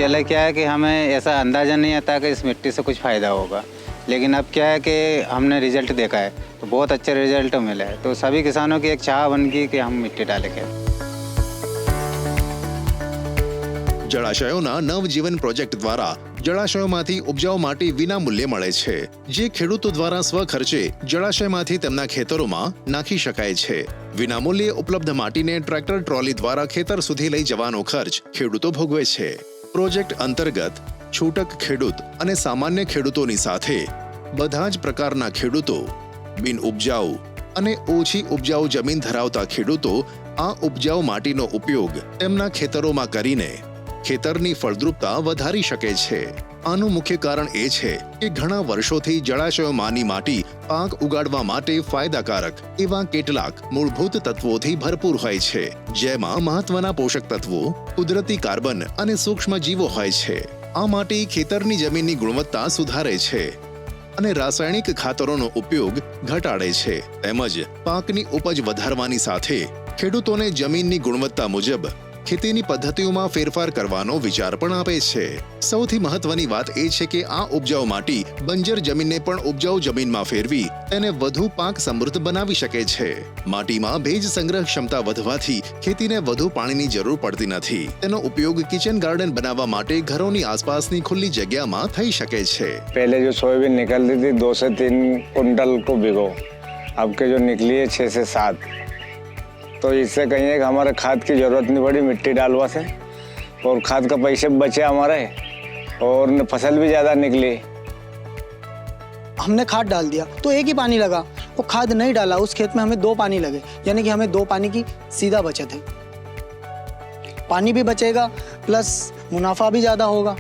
पहले क्या है कि हमें ऐसा अंदाज़ा नहीं आता कि इस मिट्टी से कुछ फ़ायदा होगा, लेकिन अब क्या है कि हमने रिजल्ट देखा है तो बहुत अच्छे रिजल्ट मिले हैं। तो सभी किसानों की एक चाह बन गई कि हम मिट्टी डालेंगे। જળાશયોના નવજીવન પ્રોજેક્ટ દ્વારા જળાશયોમાંથી ઉપજાઉ માટી વિનામૂલ્યે મળે છે, જે ખેડૂતો દ્વારા સ્વખર્ચે જળાશયમાંથી તેમના ખેતરોમાં નાખી શકાય છે। વિનામૂલ્યે ઉપલબ્ધ માટીને ટ્રેક્ટર ટ્રોલી દ્વારા ખેતર સુધી લઈ જવાનો ખર્ચ ખેડૂતો ભોગવે છે। પ્રોજેક્ટ અંતર્ગત છૂટક ખેડૂત અને સામાન્ય ખેડૂતોની સાથે બધા જ પ્રકારના ખેડૂતો, બિન ઉપજાઉ અને ઓછી ઉપજાઉ જમીન ધરાવતા ખેડૂતો આ ઉપજાઉ માટીનો ઉપયોગ તેમના ખેતરોમાં કરીને ખેતરની ફળદ્રુપતા વધારી શકે છે। આનું મુખ્ય કારણ એ છે કે ઘણા વર્ષોથી જળાશયોમાંની માટી પાક ઉગાડવા માટે ફાયદાકારક એવા કેટલાક મૂળભૂત તત્વોથી ભરપૂર હોય છે, જેમાં મહત્વના પોષક તત્વો, કુદરતી કાર્બન અને સૂક્ષ્મ જીવો હોય છે। આ માટી ખેતરની જમીનની ગુણવત્તા સુધારે છે અને રાસાયણિક ખાતરોનો ઉપયોગ ઘટાડે છે, તેમજ પાકની ઉપજ વધારવાની સાથે ખેડૂતોને જમીનની ગુણવત્તા મુજબ ખેતીની પદ્ધતિઓમાં ફેરફાર કરવાનો વિચાર પણ આપે છે। સૌથી મહત્વની વાત એ છે કે આ ઉપજાઉ માટી બંજર જમીનને પણ ઉપજાઉ જમીનમાં ફેરવી તેને વધુ પાક સમૃદ્ધ બનાવી શકે છે। માટીમાં ભેજ સંગ્રહ ક્ષમતા વધવાથી ખેતીને વધુ પાણીની જરૂર પડતી નથી। તેનો ઉપયોગ કિચન ગાર્ડન બનાવવા માટે ઘરોની આસપાસની ખુલ્લી જગ્યામાં થઈ શકે છે। पहले जो सोयाबीन निकलती थी 2 से 3 कुंटल को भिगो, अब के जो निकली है 6 से 7, तो इससे कहीं है कि हमारे खाद की ज़रूरत नहीं पड़ी मिट्टी डालवा से, और खाद का पैसे बचे हमारे और फसल भी ज़्यादा निकली। हमने खाद डाल दिया तो एक ही पानी लगा, वो खाद नहीं डाला उस खेत में हमें 2 पानी लगे, यानी कि हमें 2 पानी की सीधा बचत है। पानी भी बचेगा प्लस मुनाफा भी ज़्यादा होगा।